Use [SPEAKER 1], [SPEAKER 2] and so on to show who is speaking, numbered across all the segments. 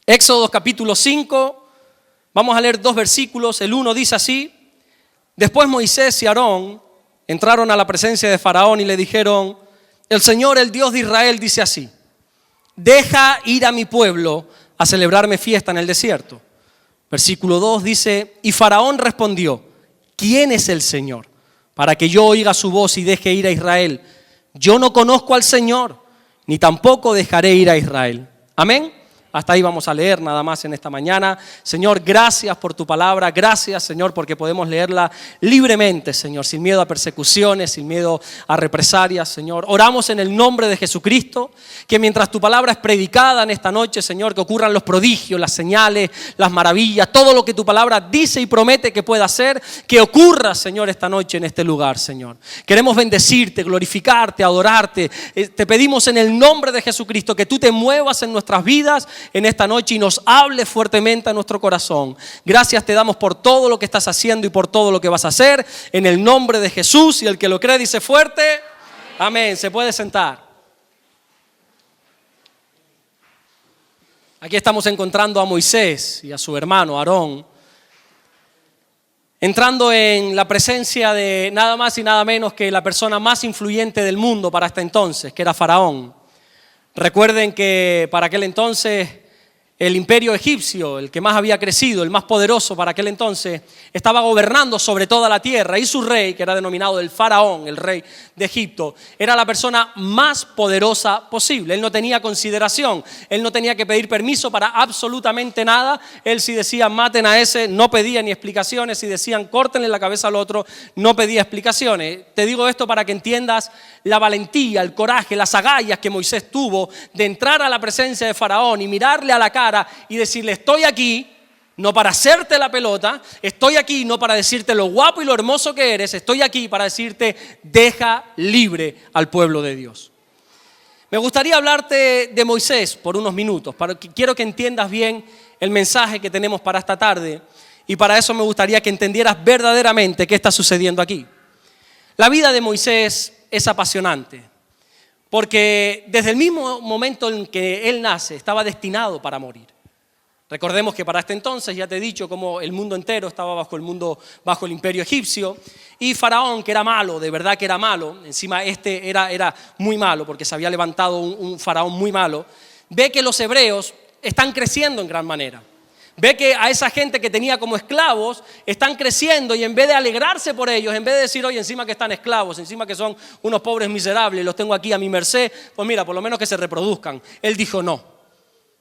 [SPEAKER 1] Éxodo capítulo 5, vamos a leer 2 versículos. El 1 dice así: después Moisés y Aarón entraron a la presencia de Faraón y le dijeron: el Señor, el Dios de Israel, dice así: deja ir a mi pueblo a celebrarme fiesta en el desierto. Versículo 2 dice: y Faraón respondió: ¿quién es el Señor para que yo oiga su voz y deje ir a Israel? Yo no conozco al Señor, ni tampoco dejaré ir a Israel. Amén. Hasta ahí vamos a leer nada más en esta mañana. Señor, gracias por tu palabra. Gracias, Señor, porque podemos leerla libremente, Señor, sin miedo a persecuciones, sin miedo a represalias, Señor. Oramos en el nombre de Jesucristo, que mientras tu palabra es predicada en esta noche, Señor, que ocurran los prodigios, las señales, las maravillas, todo lo que tu palabra dice y promete que pueda hacer, que ocurra, Señor, esta noche en este lugar, Señor. Queremos bendecirte, glorificarte, adorarte. Te pedimos en el nombre de Jesucristo que tú te muevas en nuestras vidas en esta noche y nos hable fuertemente a nuestro corazón. Gracias te damos por todo lo que estás haciendo y por todo lo que vas a hacer, en el nombre de Jesús. Y el que lo cree dice fuerte: amén. Se puede sentar. Aquí estamos encontrando a Moisés y a su hermano Aarón entrando en la presencia de nada más y nada menos que la persona más influyente del mundo para hasta entonces, que era Faraón. Recuerden que para aquel entonces el imperio egipcio, el que más había crecido, el más poderoso para aquel entonces, estaba gobernando sobre toda la tierra, y su rey, que era denominado el Faraón, el rey de Egipto, era la persona más poderosa posible. Él no tenía consideración, él no tenía que pedir permiso para absolutamente nada. Él, si decía maten a ese, no pedía ni explicaciones. Si decían córtenle la cabeza al otro, no pedía explicaciones. Te digo esto para que entiendas la valentía, el coraje, las agallas que Moisés tuvo de entrar a la presencia de Faraón y mirarle a la cara y decirle: estoy aquí no para hacerte la pelota, estoy aquí no para decirte lo guapo y lo hermoso que eres, estoy aquí para decirte: deja libre al pueblo de Dios. Me gustaría hablarte de Moisés por unos minutos, porque quiero que entiendas bien el mensaje que tenemos para esta tarde, y para eso me gustaría que entendieras verdaderamente qué está sucediendo aquí. La vida de Moisés es apasionante, porque desde el mismo momento en que él nace, estaba destinado para morir. Recordemos que para este entonces, ya te he dicho, como el mundo entero estaba bajo el imperio egipcio, y Faraón, que era malo, de verdad que era malo, encima era muy malo, porque se había levantado un faraón muy malo, ve que los hebreos están creciendo en gran manera. Ve que a esa gente que tenía como esclavos están creciendo, y en vez de alegrarse por ellos, en vez de decir: oye, encima que están esclavos, encima que son unos pobres miserables, los tengo aquí a mi merced, pues mira, por lo menos que se reproduzcan. Él dijo: no,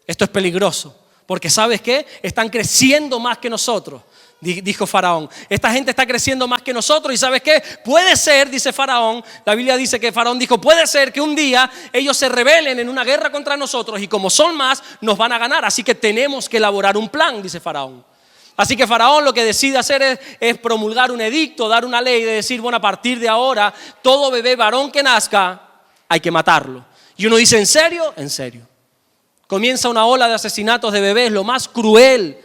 [SPEAKER 1] esto es peligroso, porque ¿sabes qué? Están creciendo más que nosotros. Dijo Faraón: esta gente está creciendo más que nosotros, y ¿sabes qué? Puede ser, dice Faraón, la Biblia dice que Faraón dijo: puede ser que un día ellos se rebelen en una guerra contra nosotros, y como son más, nos van a ganar, así que tenemos que elaborar un plan, dice Faraón. Así que Faraón lo que decide hacer es promulgar un edicto, dar una ley de decir: bueno, a partir de ahora, todo bebé varón que nazca, hay que matarlo. Y uno dice: ¿en serio? En serio. Comienza una ola de asesinatos de bebés. Lo más cruel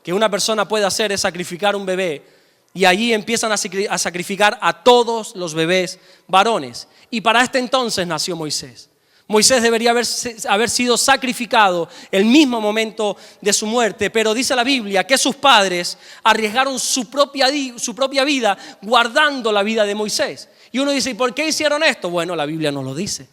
[SPEAKER 1] que una persona puede hacer es sacrificar un bebé, y allí empiezan a sacrificar a todos los bebés varones. Y para este entonces nació Moisés. Moisés debería haber sido sacrificado el mismo momento de su muerte, pero dice la Biblia que sus padres arriesgaron su propia vida guardando la vida de Moisés. Y uno dice: ¿y por qué hicieron esto? Bueno, la Biblia nos lo dice.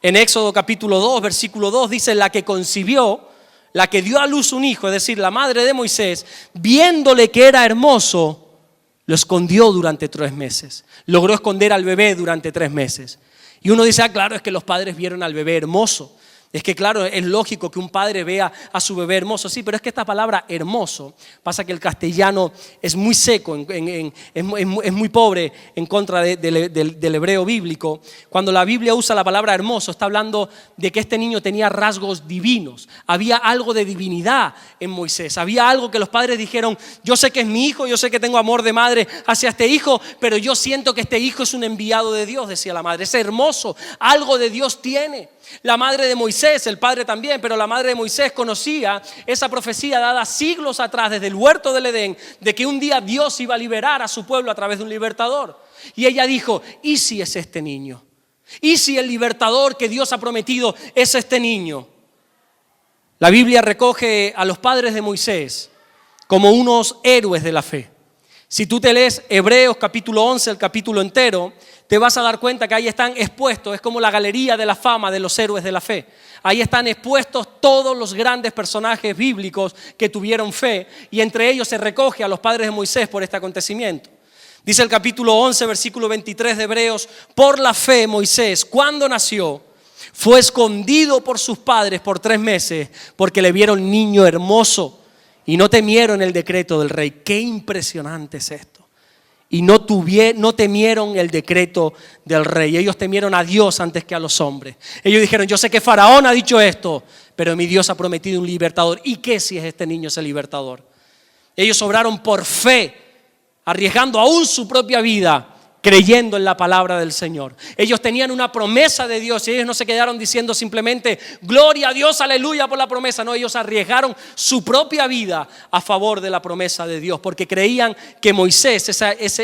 [SPEAKER 1] En Éxodo capítulo 2, versículo 2 dice: la que concibió, la que dio a luz un hijo, es decir, la madre de Moisés, viéndole que era hermoso, lo escondió durante 3 meses. Logró esconder al bebé durante 3 meses. Y uno dice: claro, es que los padres vieron al bebé hermoso. Es que claro, es lógico que un padre vea a su bebé hermoso. Sí, pero es que esta palabra hermoso, pasa que el castellano es muy seco, es muy pobre en contra del hebreo bíblico. Cuando la Biblia usa la palabra hermoso, está hablando de que este niño tenía rasgos divinos. Había algo de divinidad en Moisés. Había algo que los padres dijeron: yo sé que es mi hijo, yo sé que tengo amor de madre hacia este hijo, pero yo siento que este hijo es un enviado de Dios, decía la madre. Es hermoso, algo de Dios tiene. La madre de Moisés, el padre también, pero la madre de Moisés conocía esa profecía dada siglos atrás desde el huerto del Edén, de que un día Dios iba a liberar a su pueblo a través de un libertador. Y ella dijo: ¿y si es este niño? ¿Y si el libertador que Dios ha prometido es este niño? La Biblia recoge a los padres de Moisés como unos héroes de la fe. Si tú te lees Hebreos capítulo 11, el capítulo entero, te vas a dar cuenta que ahí están expuestos, es como la galería de la fama de los héroes de la fe. Ahí están expuestos todos los grandes personajes bíblicos que tuvieron fe, y entre ellos se recoge a los padres de Moisés por este acontecimiento. Dice el capítulo 11, versículo 23 de Hebreos: por la fe Moisés, cuando nació, fue escondido por sus padres por 3 meses, porque le vieron niño hermoso y no temieron el decreto del rey. Qué impresionante es esto. Y no temieron el decreto del rey. Ellos temieron a Dios antes que a los hombres. Ellos dijeron: yo sé que Faraón ha dicho esto, pero mi Dios ha prometido un libertador. ¿Y qué si es este niño ese libertador? Ellos obraron por fe, arriesgando aún su propia vida, creyendo en la palabra del Señor. Ellos tenían una promesa de Dios y ellos no se quedaron diciendo simplemente gloria a Dios, aleluya por la promesa. No, ellos arriesgaron su propia vida a favor de la promesa de Dios, porque creían que Moisés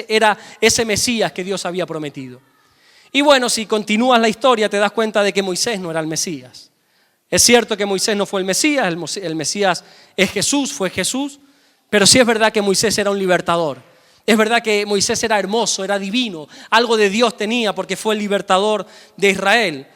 [SPEAKER 1] era ese Mesías que Dios había prometido. Y bueno, si continúas la historia te das cuenta de que Moisés no era el Mesías. Es cierto que Moisés no fue el Mesías, el Mesías es Jesús, fue Jesús, pero sí es verdad que Moisés era un libertador. Es verdad que Moisés era hermoso, era divino, algo de Dios tenía porque fue el libertador de Israel.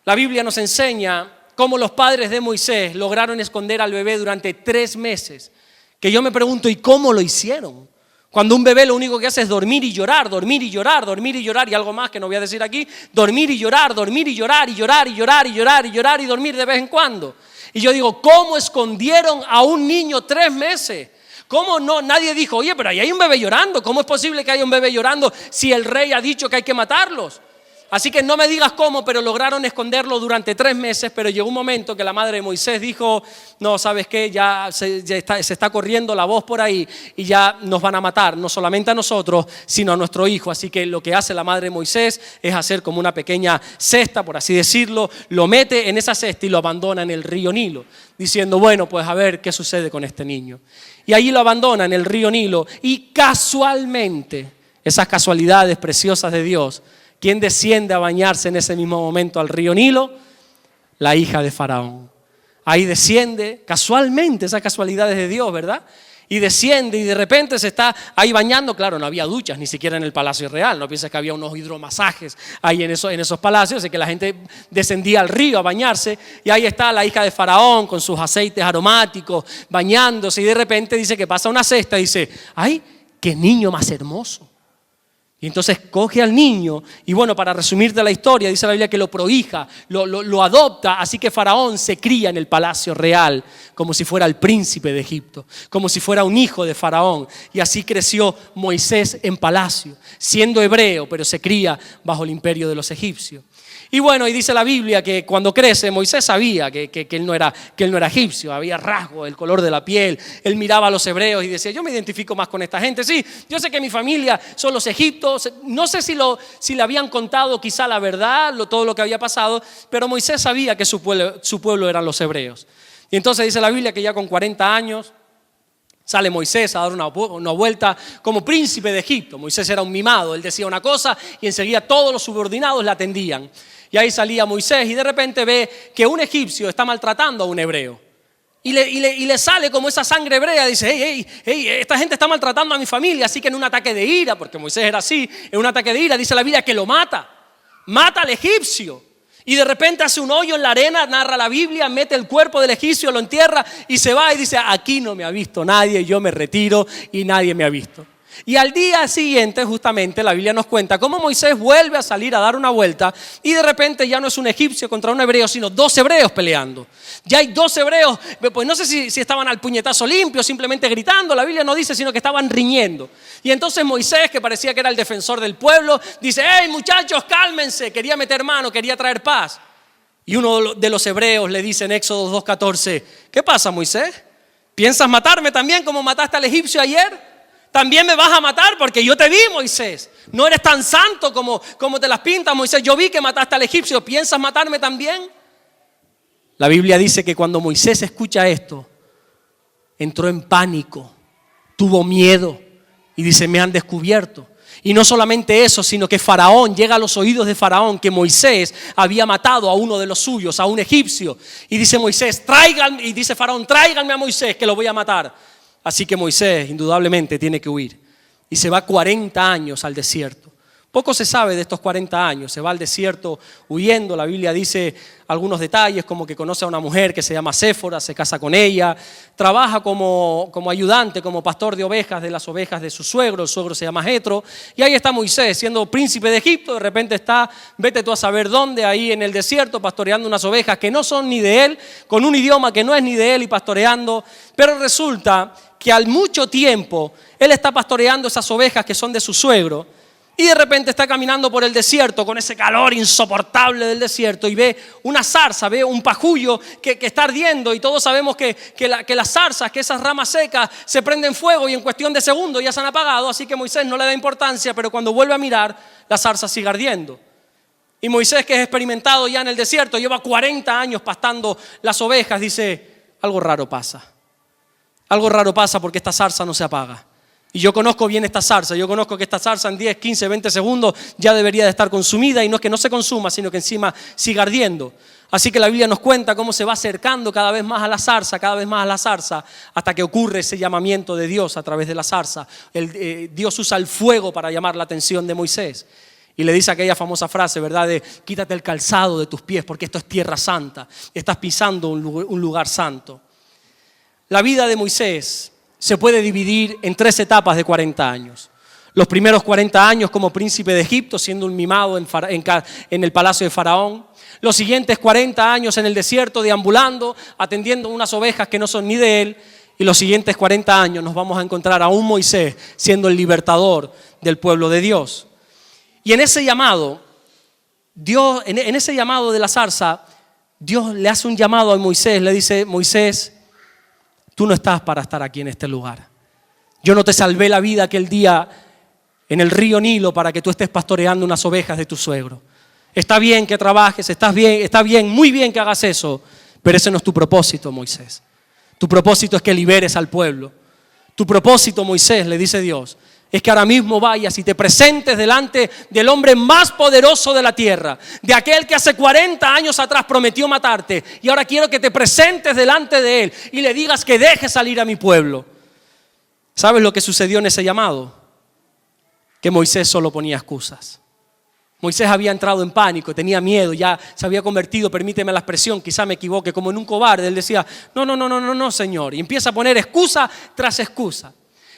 [SPEAKER 1] La Biblia nos enseña cómo los padres de Moisés lograron esconder al bebé durante 3 meses. Que yo me pregunto, ¿y cómo lo hicieron? Cuando un bebé lo único que hace es dormir y llorar, dormir y llorar, dormir y llorar, y algo más que no voy a decir aquí, dormir y llorar y llorar y llorar y llorar y llorar y llorar y dormir de vez en cuando. Y yo digo, ¿cómo escondieron a un niño 3 meses? ¿Cómo no? Nadie dijo, oye, pero ahí hay un bebé llorando. ¿Cómo es posible que haya un bebé llorando si el rey ha dicho que hay que matarlos? Así que no me digas cómo, pero lograron esconderlo durante 3 meses. Pero llegó un momento que la madre de Moisés dijo, no, ¿sabes qué? Ya se está corriendo la voz por ahí y ya nos van a matar, no solamente a nosotros, sino a nuestro hijo. Así que lo que hace la madre de Moisés es hacer como una pequeña cesta, por así decirlo, lo mete en esa cesta y lo abandona en el río Nilo, diciendo, bueno, pues a ver qué sucede con este niño. Y allí lo abandona en el río Nilo y casualmente, esas casualidades preciosas de Dios, ¿quién desciende a bañarse en ese mismo momento al río Nilo? La hija de Faraón. Ahí desciende, casualmente, esas casualidades de Dios, ¿verdad? Y desciende y de repente se está ahí bañando. Claro, no había duchas ni siquiera en el Palacio Real. No pienses que había unos hidromasajes ahí en esos palacios. Así que la gente descendía al río a bañarse. Y ahí está la hija de Faraón con sus aceites aromáticos bañándose. Y de repente dice que pasa una cesta y dice, ¡ay, qué niño más hermoso! Y entonces coge al niño y bueno, para resumirte la historia, dice la Biblia que lo prohija, lo adopta, así que Faraón se cría en el palacio real como si fuera el príncipe de Egipto, como si fuera un hijo de Faraón. Y así creció Moisés en palacio, siendo hebreo, pero se cría bajo el imperio de los egipcios. Y bueno, y dice la Biblia que cuando crece Moisés sabía que él no era egipcio, había rasgos, el color de la piel, él miraba a los hebreos y decía, yo me identifico más con esta gente, sí, yo sé que mi familia son los egiptos, no sé si le habían contado quizá la verdad, todo lo que había pasado, pero Moisés sabía que su pueblo eran los hebreos. Y entonces dice la Biblia que ya con 40 años, sale Moisés a dar una vuelta como príncipe de Egipto. Moisés era un mimado, él decía una cosa y enseguida todos los subordinados la atendían. Y ahí salía Moisés y de repente ve que un egipcio está maltratando a un hebreo. Y le sale como esa sangre hebrea, dice, hey, esta gente está maltratando a mi familia. Así que en un ataque de ira, porque Moisés era así, en un ataque de ira dice la Biblia que lo mata al egipcio. Y de repente hace un hoyo en la arena, narra la Biblia, mete el cuerpo del egipcio, lo entierra y se va y dice, aquí no me ha visto nadie, yo me retiro y nadie me ha visto. Y al día siguiente, justamente, la Biblia nos cuenta cómo Moisés vuelve a salir a dar una vuelta y de repente ya no es un egipcio contra un hebreo, sino 2 hebreos peleando. Ya hay 2 hebreos, pues no sé si estaban al puñetazo limpio, simplemente gritando, la Biblia no dice, sino que estaban riñendo. Y entonces Moisés, que parecía que era el defensor del pueblo, dice, hey muchachos, cálmense, quería meter mano, quería traer paz. Y uno de los hebreos le dice en Éxodo 2:14, ¿qué pasa, Moisés? ¿Piensas matarme también como mataste al egipcio ayer? ¿También me vas a matar? Porque yo te vi, Moisés. No eres tan santo como te las pintas, Moisés. Yo vi que mataste al egipcio. ¿Piensas matarme también? La Biblia dice que cuando Moisés escucha esto, entró en pánico, tuvo miedo y dice, me han descubierto. Y no solamente eso, sino que Faraón, llega a los oídos de Faraón que Moisés había matado a uno de los suyos, a un egipcio. Y dice Faraón, tráiganme a Moisés que lo voy a matar. Así que Moisés indudablemente tiene que huir. Y se va 40 años al desierto. Poco se sabe de estos 40 años. Se va al desierto huyendo. La Biblia dice algunos detalles, como que conoce a una mujer que se llama Séfora, se casa con ella, trabaja como ayudante, como pastor de ovejas, de las ovejas de su suegro. El suegro se llama Jetro. Y ahí está Moisés, siendo príncipe de Egipto. De repente está, vete tú a saber dónde, ahí en el desierto, pastoreando unas ovejas que no son ni de él, con un idioma que no es ni de él y pastoreando. Pero resulta que al mucho tiempo él está pastoreando esas ovejas que son de su suegro. Y de repente está caminando por el desierto con ese calor insoportable del desierto y ve una zarza, ve un pajullo que está ardiendo, y todos sabemos que las zarzas, que esas ramas secas se prenden fuego y en cuestión de segundos ya se han apagado, así que Moisés no le da importancia, pero cuando vuelve a mirar, la zarza sigue ardiendo. Y Moisés, que es experimentado ya en el desierto, lleva 40 años pastando las ovejas, dice, algo raro pasa. Algo raro pasa porque esta zarza no se apaga. Y yo conozco bien esta zarza, yo conozco que esta zarza en 10, 15, 20 segundos ya debería de estar consumida, y no es que no se consuma, sino que encima siga ardiendo. Así que la Biblia nos cuenta cómo se va acercando cada vez más a la zarza, hasta que ocurre ese llamamiento de Dios a través de la zarza. Dios usa el fuego para llamar la atención de Moisés. Y le dice aquella famosa frase, ¿verdad? De quítate el calzado de tus pies porque esto es tierra santa, estás pisando un lugar santo. La vida de Moisés se puede dividir en 3 etapas de 40 años. Los primeros 40 años como príncipe de Egipto, siendo un mimado en el palacio de Faraón. Los siguientes 40 años en el desierto, deambulando, atendiendo unas ovejas que no son ni de él. Y los siguientes 40 años nos vamos a encontrar a un Moisés siendo el libertador del pueblo de Dios. Y en ese llamado, en ese llamado de la zarza, Dios le hace un llamado a Moisés, le dice, Moisés, tú no estás para estar aquí en este lugar. Yo no te salvé la vida aquel día en el río Nilo para que tú estés pastoreando unas ovejas de tu suegro. Está bien que trabajes, está bien, muy bien que hagas eso, pero ese no es tu propósito, Moisés. Tu propósito es que liberes al pueblo. Tu propósito, Moisés, le dice Dios, es que ahora mismo vayas y te presentes delante del hombre más poderoso de la tierra, de aquel que hace 40 años atrás prometió matarte, y ahora quiero que te presentes delante de él y le digas que deje salir a mi pueblo. ¿Sabes lo que sucedió en ese llamado? Que Moisés solo ponía excusas. Moisés había entrado en pánico, tenía miedo, ya se había convertido, permíteme la expresión, quizá me equivoque, como en un cobarde. Él decía, no, Señor, y empieza a poner excusa tras excusa.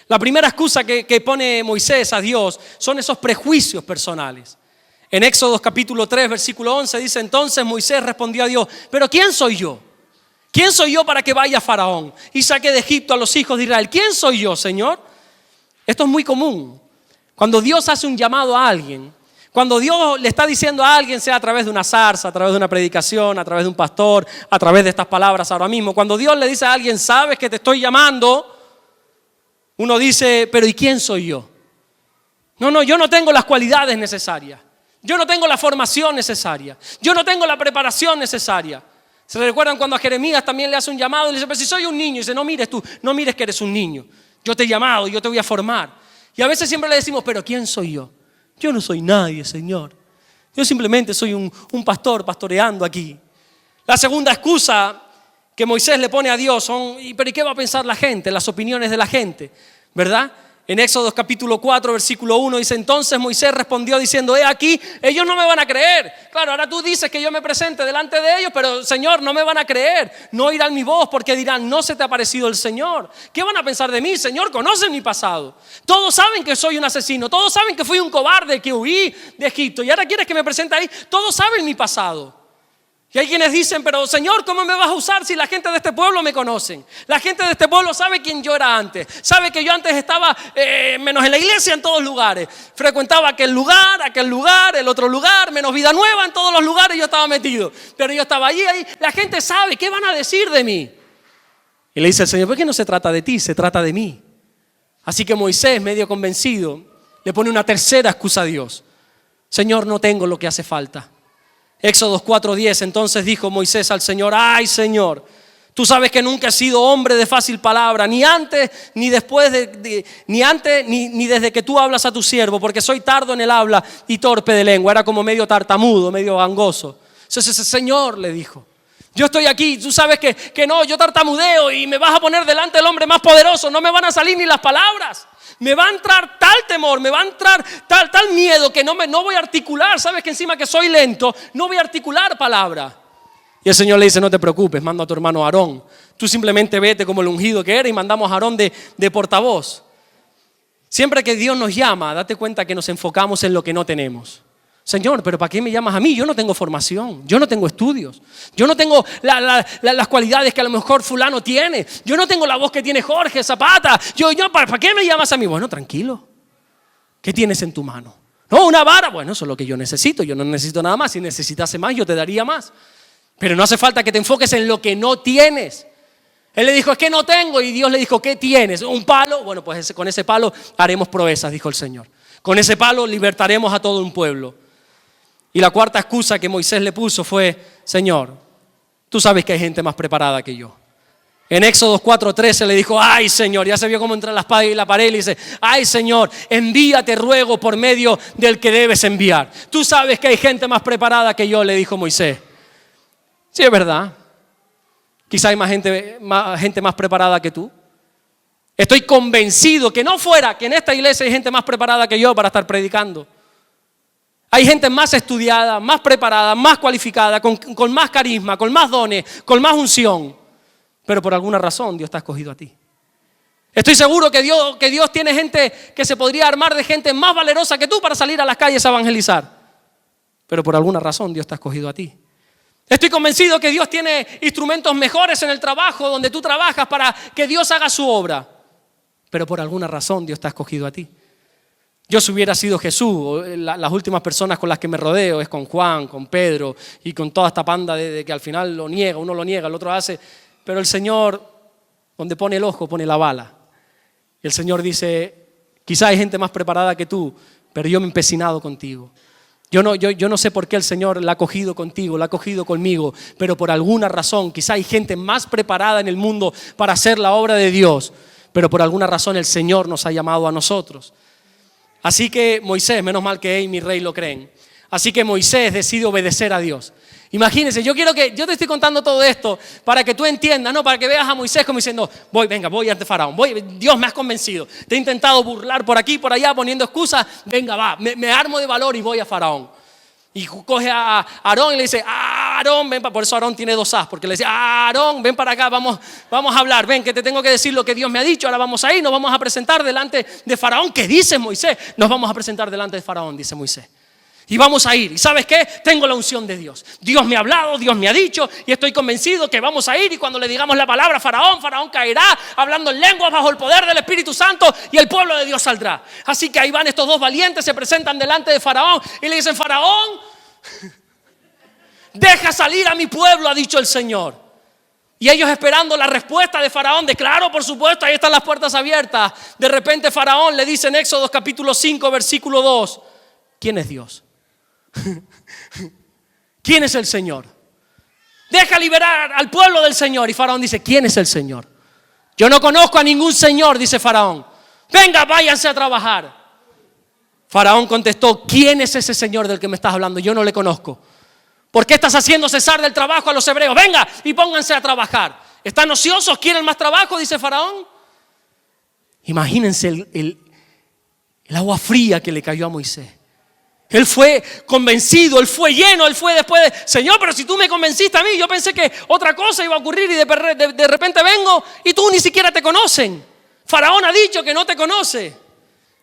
[SPEAKER 1] La primera excusa que pone Moisés a Dios son esos prejuicios personales. En Éxodo capítulo 3, versículo 11 dice, entonces Moisés respondió a Dios, pero ¿quién soy yo? ¿Quién soy yo para que vaya Faraón y saque de Egipto a los hijos de Israel? ¿Quién soy yo, Señor? Esto es muy común. Cuando Dios hace un llamado a alguien, cuando Dios le está diciendo a alguien, sea a través de una zarza, a través de una predicación, a través de un pastor, a través de estas palabras ahora mismo, cuando Dios le dice a alguien, sabes que te estoy llamando, uno dice, pero ¿y quién soy yo? No, yo no tengo las cualidades necesarias. Yo no tengo la formación necesaria. Yo no tengo la preparación necesaria. ¿Se recuerdan cuando a Jeremías también le hace un llamado? Y le dice, pero si soy un niño. Y dice, no mires que eres un niño. Yo te he llamado, yo te voy a formar. Y a veces siempre le decimos, pero ¿quién soy yo? Yo no soy nadie, Señor. Yo simplemente soy un pastor pastoreando aquí. La segunda excusa que Moisés le pone a Dios son, pero ¿y qué va a pensar la gente? Las opiniones de la gente, ¿verdad? En Éxodo capítulo 4, versículo 1 dice, entonces Moisés respondió diciendo, he aquí, ellos no me van a creer. Claro, ahora tú dices que yo me presente delante de ellos, pero Señor, no me van a creer. No oirán mi voz porque dirán, no se te ha parecido el Señor. ¿Qué van a pensar de mí? Señor, conocen mi pasado. Todos saben que soy un asesino. Todos saben que fui un cobarde, que huí de Egipto. Y ahora quieres que me presente ahí. Todos saben mi pasado. Y hay quienes dicen, pero Señor, ¿cómo me vas a usar si la gente de este pueblo me conocen? La gente de este pueblo sabe quién yo era antes. Sabe que yo antes estaba, menos en la iglesia, en todos lugares. Frecuentaba aquel lugar, el otro lugar, menos vida nueva, en todos los lugares yo estaba metido. Pero yo estaba allí, ahí. La gente sabe, ¿qué van a decir de mí? Y le dice el Señor, ¿por qué no se trata de ti? Se trata de mí. Así que Moisés, medio convencido, le pone una tercera excusa a Dios. Señor, no tengo lo que hace falta. Éxodo 4:10, entonces dijo Moisés al Señor, ay Señor, Tú sabes que nunca he sido hombre de fácil palabra, ni antes, ni después, ni desde que tú hablas a tu siervo, porque soy tardo en el habla y torpe de lengua. Era como medio tartamudo, medio gangoso. Entonces ese Señor le dijo, yo estoy aquí, tú sabes que no, yo tartamudeo y me vas a poner delante del hombre más poderoso, no me van a salir ni las palabras. Me va a entrar tal temor, me va a entrar tal miedo que no voy a articular. Sabes que encima que soy lento, no voy a articular palabra. Y el Señor le dice, no te preocupes, mando a tu hermano Aarón. Tú simplemente vete como el ungido que era y mandamos a Aarón de portavoz. Siempre que Dios nos llama, date cuenta que nos enfocamos en lo que no tenemos. Señor, pero ¿para qué me llamas a mí? Yo no tengo formación, yo no tengo estudios, yo no tengo las cualidades que a lo mejor fulano tiene, yo no tengo la voz que tiene Jorge Zapata, ¿para qué me llamas a mí? Bueno, tranquilo, ¿qué tienes en tu mano? No, una vara, bueno, eso es lo que yo necesito no necesito nada más, si necesitase más yo te daría más, pero no hace falta que te enfoques en lo que no tienes. Él le dijo, es que no tengo, y Dios le dijo, ¿qué tienes? ¿Un palo? Bueno, pues con ese palo haremos proezas, dijo el Señor, con ese palo libertaremos a todo un pueblo. Y la cuarta excusa que Moisés le puso fue, Señor, tú sabes que hay gente más preparada que yo. En Éxodo 4:13 le dijo, ay Señor, ya se vio cómo entre la espada y la pared y le dice, ay Señor, envíate ruego por medio del que debes enviar. Tú sabes que hay gente más preparada que yo, le dijo Moisés. Sí, es verdad. Quizá hay más gente más preparada que tú. Estoy convencido que en esta iglesia hay gente más preparada que yo para estar predicando. Hay gente más estudiada, más preparada, más cualificada, con más carisma, con más dones, con más unción. Pero por alguna razón Dios te ha escogido a ti. Estoy seguro que Dios tiene gente que se podría armar de gente más valerosa que tú para salir a las calles a evangelizar. Pero por alguna razón Dios te ha escogido a ti. Estoy convencido que Dios tiene instrumentos mejores en el trabajo donde tú trabajas para que Dios haga su obra. Pero por alguna razón Dios te ha escogido a ti. Yo si hubiera sido Jesús, las últimas personas con las que me rodeo es con Juan, con Pedro y con toda esta panda de que al final lo niega, uno lo niega, el otro hace. Pero el Señor, donde pone el ojo, pone la bala. Y el Señor dice, quizá hay gente más preparada que tú, pero yo me he empecinado contigo. Yo no sé por qué el Señor la ha cogido contigo, la ha cogido conmigo, pero por alguna razón, quizá hay gente más preparada en el mundo para hacer la obra de Dios, pero por alguna razón el Señor nos ha llamado a nosotros. Así que Moisés, menos mal que él y mi rey lo creen, así que Moisés decide obedecer a Dios. Imagínense, yo te estoy contando todo esto para que tú entiendas, no para que veas a Moisés como diciendo, voy ante Faraón, Dios me has convencido, te he intentado burlar por aquí, por allá, poniendo excusas, venga me armo de valor y voy a Faraón. Y coge a Aarón y le dice, Aarón, ven, por eso Aarón tiene 2 as, porque le dice, Aarón, ven para acá, vamos a hablar, ven que te tengo que decir lo que Dios me ha dicho, ahora vamos a ir, nos vamos a presentar delante de Faraón. ¿Qué dice Moisés? Nos vamos a presentar delante de Faraón, dice Moisés. Y vamos a ir, y ¿sabes qué? Tengo la unción de Dios. Dios me ha hablado, Dios me ha dicho, y estoy convencido que vamos a ir, y cuando le digamos la palabra a Faraón caerá hablando en lenguas bajo el poder del Espíritu Santo, y el pueblo de Dios saldrá. Así que ahí van estos 2 valientes, se presentan delante de Faraón, y le dicen, Faraón, deja salir a mi pueblo, ha dicho el Señor. Y ellos esperando la respuesta de Faraón, de claro, por supuesto, ahí están las puertas abiertas. De repente Faraón le dice en Éxodo capítulo 5, versículo 2, ¿quién es Dios? ¿Quién es el Señor? Deja liberar al pueblo del Señor. Y Faraón dice, ¿quién es el Señor? Yo no conozco a ningún Señor, dice Faraón. Venga, váyanse a trabajar. Faraón contestó, ¿quién es ese Señor del que me estás hablando? Yo no le conozco. ¿Por qué estás haciendo cesar del trabajo a los hebreos? Venga y pónganse a trabajar. ¿Están ociosos? ¿Quieren más trabajo? Dice Faraón. Imagínense el agua fría que le cayó a Moisés. Él fue convencido, él fue lleno, él fue después de, Señor, pero si tú me convenciste a mí, yo pensé que otra cosa iba a ocurrir y de repente vengo y tú ni siquiera te conocen. Faraón ha dicho que no te conoce.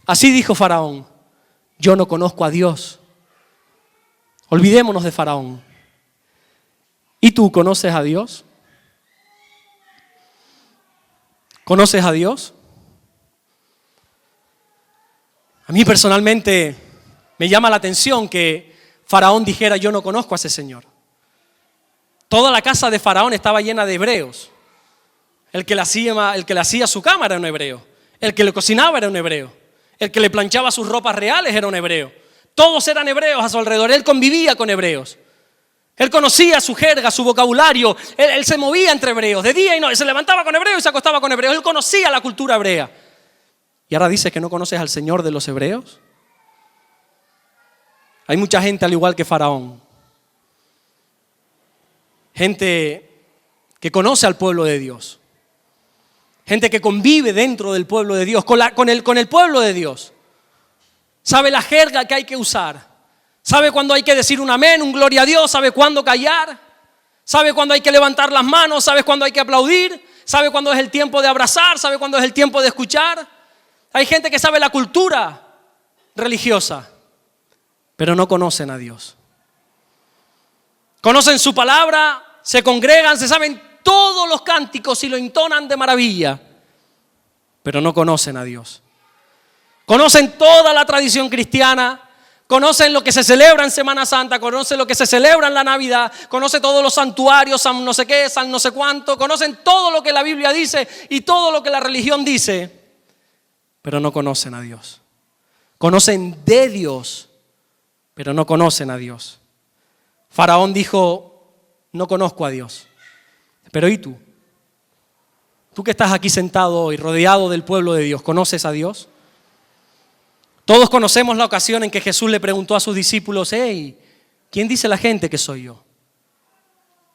[SPEAKER 1] Así dijo Faraón, yo no conozco a Dios. Olvidémonos de Faraón. ¿Y tú conoces a Dios? ¿Conoces a Dios? A mí personalmente me llama la atención que Faraón dijera, yo no conozco a ese Señor. Toda la casa de Faraón estaba llena de hebreos. El que le hacía su cama era un hebreo. El que le cocinaba era un hebreo. El que le planchaba sus ropas reales era un hebreo. Todos eran hebreos a su alrededor. Él convivía con hebreos. Él conocía su jerga, su vocabulario. Él se movía entre hebreos, de día y noche. Se levantaba con hebreos y se acostaba con hebreos. Él conocía la cultura hebrea. ¿Y ahora dices que no conoces al Señor de los hebreos? Hay mucha gente al igual que Faraón. Gente que conoce al pueblo de Dios. Gente que convive dentro del pueblo de Dios, con el pueblo de Dios. Sabe la jerga que hay que usar. Sabe cuándo hay que decir un amén, un gloria a Dios. Sabe cuándo callar. Sabe cuándo hay que levantar las manos. Sabe cuándo hay que aplaudir. Sabe cuándo es el tiempo de abrazar. Sabe cuándo es el tiempo de escuchar. Hay gente que sabe la cultura religiosa, pero no conocen a Dios. Conocen su palabra, se congregan, se saben todos los cánticos y lo entonan de maravilla, pero no conocen a Dios. Conocen toda la tradición cristiana, conocen lo que se celebra en Semana Santa, conocen lo que se celebra en la Navidad, conocen todos los santuarios, San no sé qué, San no sé cuánto, conocen todo lo que la Biblia dice y todo lo que la religión dice, pero no conocen a Dios. Conocen de Dios, pero no conocen a Dios. Faraón dijo, no conozco a Dios. Pero ¿y tú? Tú que estás aquí sentado hoy, rodeado del pueblo de Dios, ¿conoces a Dios? Todos conocemos la ocasión en que Jesús le preguntó a sus discípulos, hey, ¿quién dice la gente que soy yo?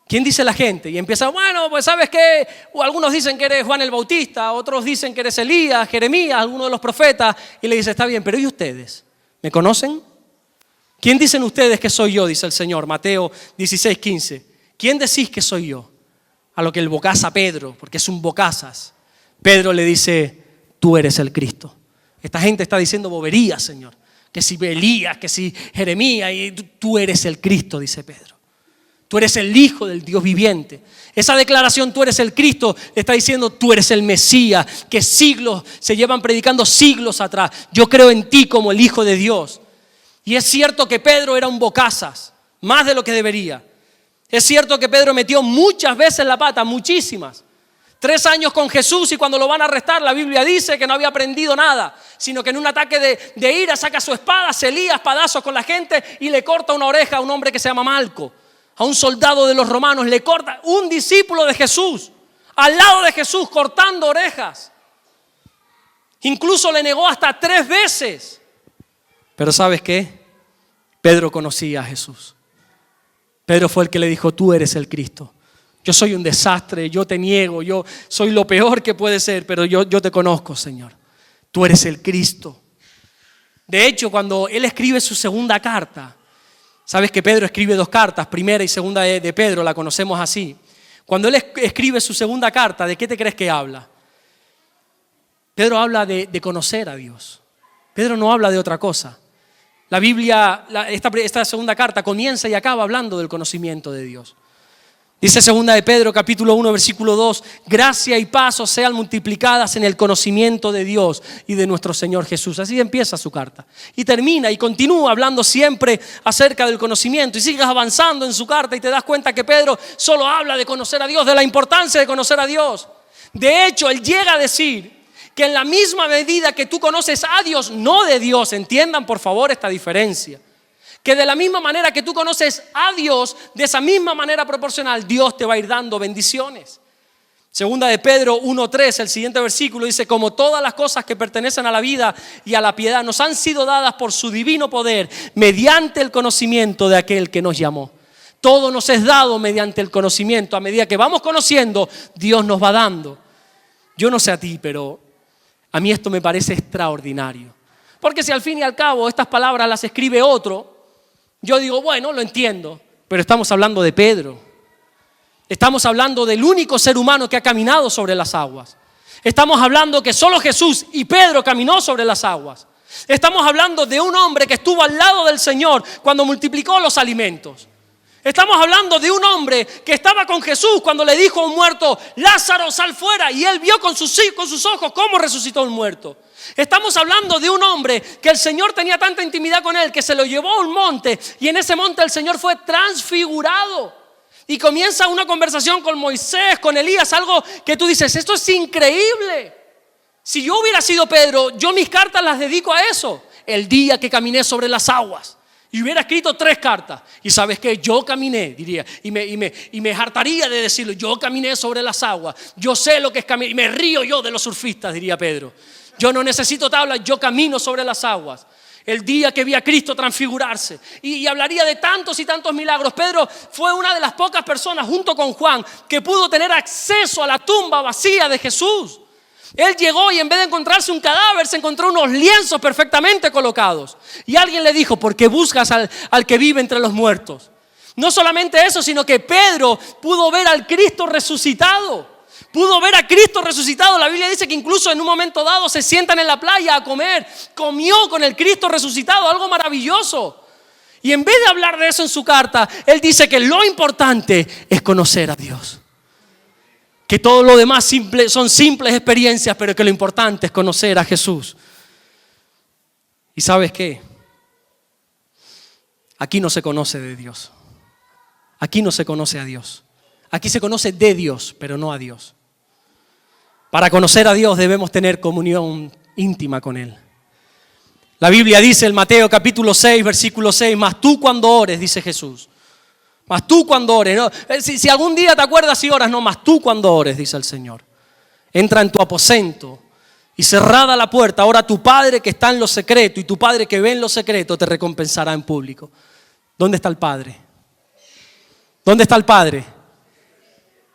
[SPEAKER 1] ¿Quién dice la gente? Y empieza, bueno, pues ¿sabes qué? Algunos dicen que eres Juan el Bautista, otros dicen que eres Elías, Jeremías, alguno de los profetas. Y le dice, está bien, pero ¿y ustedes? ¿Me conocen? ¿Quién dicen ustedes que soy yo? Dice el Señor, Mateo 16:15. ¿Quién decís que soy yo? A lo que el bocaza Pedro, porque es un bocazas, Pedro le dice, tú eres el Cristo. Esta gente está diciendo boberías, Señor. Que si Elías, que si Jeremías, y tú eres el Cristo, dice Pedro. Tú eres el Hijo del Dios viviente. Esa declaración, tú eres el Cristo, le está diciendo, tú eres el Mesías, que siglos se llevan predicando siglos atrás. Yo creo en ti como el Hijo de Dios. Y es cierto que Pedro era un bocazas, más de lo que debería. Es cierto que Pedro metió muchas veces la pata, muchísimas. 3 años con Jesús y cuando lo van a arrestar, la Biblia dice que no había aprendido nada, sino que en un ataque de ira saca su espada, se lía a espadazos con la gente y le corta una oreja a un hombre que se llama Malco. A un soldado de los romanos le corta, un discípulo de Jesús, al lado de Jesús cortando orejas. Incluso le negó hasta 3 veces. Pero ¿sabes qué? Pedro conocía a Jesús. Pedro fue el que le dijo, tú eres el Cristo. Yo soy un desastre, yo te niego, yo soy lo peor que puede ser, pero yo te conozco, Señor. Tú eres el Cristo. De hecho, cuando él escribe su segunda carta, sabes que Pedro escribe 2 cartas, primera y segunda de Pedro, la conocemos así. Cuando él escribe su segunda carta, ¿de qué te crees que habla? Pedro habla de conocer a Dios. Pedro no habla de otra cosa. La Biblia, esta segunda carta comienza y acaba hablando del conocimiento de Dios. Dice segunda de Pedro, capítulo 1, versículo 2, gracia y paz os sean multiplicadas en el conocimiento de Dios y de nuestro Señor Jesús. Así empieza su carta. Y termina y continúa hablando siempre acerca del conocimiento. Y sigues avanzando en su carta y te das cuenta que Pedro solo habla de conocer a Dios, de la importancia de conocer a Dios. De hecho, él llega a decir que en la misma medida que tú conoces a Dios, no de Dios, entiendan por favor esta diferencia. Que de la misma manera que tú conoces a Dios, de esa misma manera proporcional, Dios te va a ir dando bendiciones. Segunda de Pedro 1:3, el siguiente versículo dice, como todas las cosas que pertenecen a la vida y a la piedad nos han sido dadas por su divino poder, mediante el conocimiento de aquel que nos llamó. Todo nos es dado mediante el conocimiento. A medida que vamos conociendo, Dios nos va dando. Yo no sé a ti, pero a mí esto me parece extraordinario. Porque si al fin y al cabo estas palabras las escribe otro, yo digo, bueno, lo entiendo, pero estamos hablando de Pedro. Estamos hablando del único ser humano que ha caminado sobre las aguas. Estamos hablando que solo Jesús y Pedro caminó sobre las aguas. Estamos hablando de un hombre que estuvo al lado del Señor cuando multiplicó los alimentos. Estamos hablando de un hombre que estaba con Jesús cuando le dijo a un muerto, Lázaro, sal fuera, y él vio con sus ojos cómo resucitó el muerto. Estamos hablando de un hombre que el Señor tenía tanta intimidad con él que se lo llevó a un monte y en ese monte el Señor fue transfigurado y comienza una conversación con Moisés, con Elías, algo que tú dices, esto es increíble. Si yo hubiera sido Pedro, yo mis cartas las dedico a eso. El día que caminé sobre las aguas, Y hubiera escrito 3 cartas. Y ¿sabes qué? Yo caminé, diría. Y me hartaría de decirlo. Yo caminé sobre las aguas. Yo sé lo que es caminar. Y me río yo de los surfistas, diría Pedro. Yo no necesito tablas, yo camino sobre las aguas. El día que vi a Cristo transfigurarse. Y hablaría de tantos y tantos milagros. Pedro fue una de las pocas personas, junto con Juan, que pudo tener acceso a la tumba vacía de Jesús. Él llegó y en vez de encontrarse un cadáver, se encontró unos lienzos perfectamente colocados. Y alguien le dijo: ¿por qué buscas al que vive entre los muertos? No solamente eso, sino que Pedro pudo ver al Cristo resucitado. Pudo ver a Cristo resucitado. La Biblia dice que incluso en un momento dado se sientan en la playa a comer. Comió con el Cristo resucitado, algo maravilloso. Y en vez de hablar de eso en su carta, él dice que lo importante es conocer a Dios. Que todo lo demás son simples experiencias, pero que lo importante es conocer a Jesús. ¿Y sabes qué? Aquí no se conoce de Dios. Aquí no se conoce a Dios. Aquí se conoce de Dios, pero no a Dios. Para conocer a Dios debemos tener comunión íntima con Él. La Biblia dice en Mateo capítulo 6, versículo 6, mas tú cuando ores, dice Jesús. Mas tú cuando ores, ¿no? Si algún día te acuerdas y oras, no, mas tú cuando ores, dice el Señor. Entra en tu aposento y cerrada la puerta, ora a tu Padre que está en lo secreto, y tu Padre que ve en lo secreto te recompensará en público. ¿Dónde está el Padre? ¿Dónde está el Padre?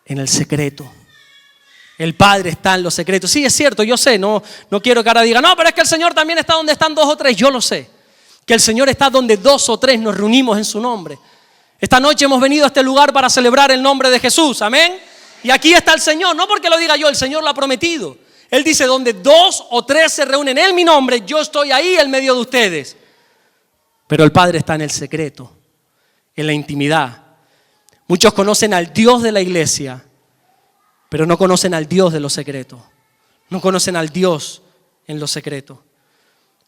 [SPEAKER 1] En el secreto. El Padre está en lo secreto. Sí, es cierto, yo sé, no quiero que ahora diga, no, pero es que el Señor también está donde están 2 o 3. Yo lo sé, que el Señor está donde 2 o 3 nos reunimos en su nombre. Esta noche hemos venido a este lugar para celebrar el nombre de Jesús, amén. Y aquí está el Señor, no porque lo diga yo, el Señor lo ha prometido. Él dice, donde 2 o 3 se reúnen en mi nombre, yo estoy ahí en medio de ustedes. Pero el Padre está en el secreto, en la intimidad. Muchos conocen al Dios de la iglesia, pero no conocen al Dios de los secretos. No conocen al Dios en lo secreto.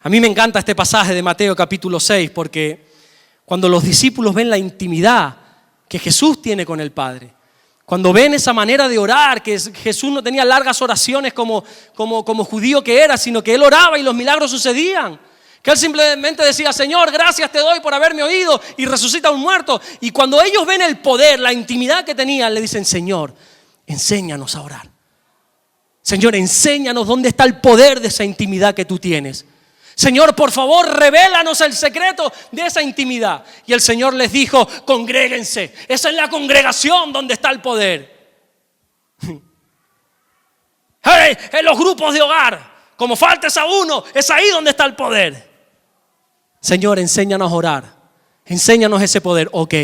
[SPEAKER 1] A mí me encanta este pasaje de Mateo capítulo 6, porque cuando los discípulos ven la intimidad que Jesús tiene con el Padre, cuando ven esa manera de orar, que Jesús no tenía largas oraciones como judío que era, sino que Él oraba y los milagros sucedían. Que Él simplemente decía, Señor, gracias te doy por haberme oído, y resucita a un muerto. Y cuando ellos ven el poder, la intimidad que tenían, le dicen, Señor, enséñanos a orar. Señor, enséñanos dónde está el poder de esa intimidad que tú tienes. Señor, por favor, revélanos el secreto de esa intimidad. Y el Señor les dijo, congréguense. Esa es la congregación donde está el poder. Hey, en los grupos de hogar, como faltes a uno, es ahí donde está el poder. Señor, enséñanos a orar. Enséñanos ese poder. Ok,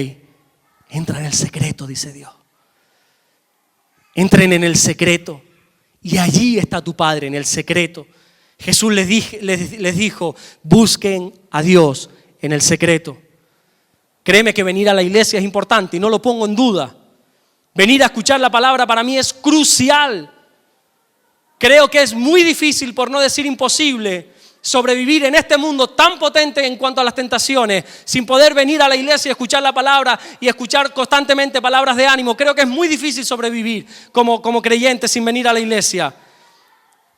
[SPEAKER 1] entra en el secreto, dice Dios. Entren en el secreto. Y allí está tu Padre, en el secreto. Jesús les dijo, busquen a Dios en el secreto. Créeme que venir a la iglesia es importante y no lo pongo en duda. Venir a escuchar la palabra para mí es crucial. Creo que es muy difícil, por no decir imposible, sobrevivir en este mundo tan potente en cuanto a las tentaciones, sin poder venir a la iglesia y escuchar la palabra y escuchar constantemente palabras de ánimo. Creo que es muy difícil sobrevivir como creyentes sin venir a la iglesia.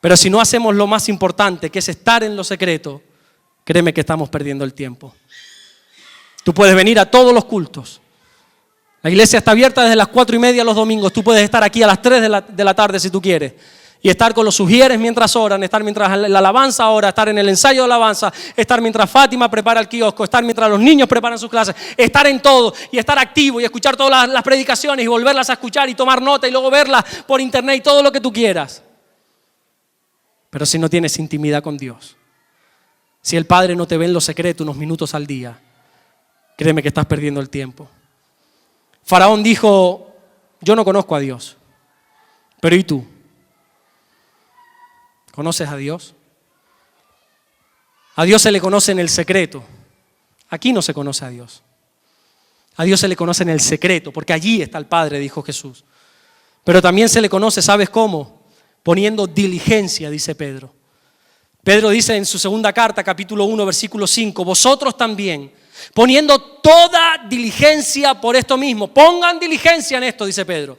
[SPEAKER 1] Pero si no hacemos lo más importante, que es estar en lo secreto, créeme que estamos perdiendo el tiempo. Tú puedes venir a todos los cultos. La iglesia está abierta desde las 4:30 los domingos. Tú puedes estar aquí a las 3 de la tarde si tú quieres. Y estar con los sugieres mientras oran, estar mientras la alabanza ora, estar en el ensayo de alabanza, estar mientras Fátima prepara el kiosco, estar mientras los niños preparan sus clases, estar en todo y estar activo y escuchar todas las predicaciones y volverlas a escuchar y tomar nota y luego verlas por internet y todo lo que tú quieras. Pero si no tienes intimidad con Dios, si el Padre no te ve en lo secreto unos minutos al día, créeme que estás perdiendo el tiempo. Faraón dijo, yo no conozco a Dios, pero ¿y tú? ¿Conoces a Dios? A Dios se le conoce en el secreto. Aquí no se conoce a Dios. A Dios se le conoce en el secreto, porque allí está el Padre, dijo Jesús. Pero también se le conoce, ¿sabes cómo? Poniendo diligencia, dice Pedro. Pedro dice en su segunda carta, capítulo 1, versículo 5, vosotros también, poniendo toda diligencia por esto mismo. Pongan diligencia en esto, dice Pedro.